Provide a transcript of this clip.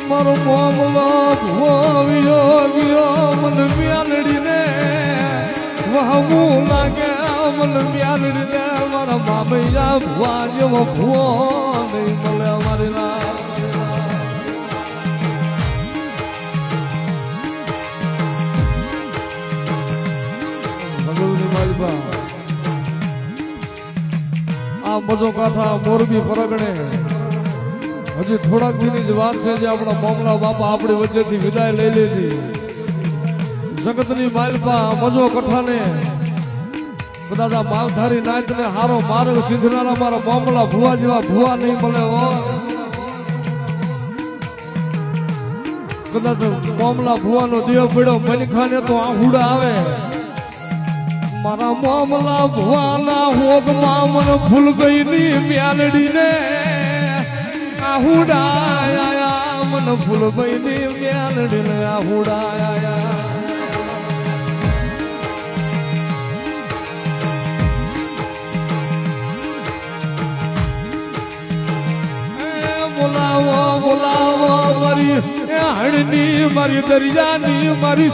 મારો મામલો ભોવ્યો ગયો મન મ્યાલડીને વહમું લાગે મન મ્યાલડીને મારા મામૈયા ભુવા જેવો ભુવો નહીં મળે અમારી ના ભગવની માલિકા આ મજો કાંઠા મોરબી પરગણે હજી થોડાક દિનની જ વાત છે જે આપણા મામલા બાપા આપણી વચ્ચેથી વિદાય લઈ લીધી. જગતની માલપા મજો કઠાને કદાચ આ માલધારી નાયકને હારો માર્ગ સિંધનારા મારા મામલા ભુવા જેવા ભુવા નહીં મળે હો. કદાચ મામલા ભુવાનો દેવ પડ્યો મનખાને તો આહુડા આવે. મારા મામલા ભુવાના હોગમાં મને ફૂલ ગઈની મ્યાલડીને આહુડાયા મન ફૂલ ગઈની મ્યાલડીને આહુડાયા. બોલાવો બોલાવો મારી હળની મારી દરિયાની મારી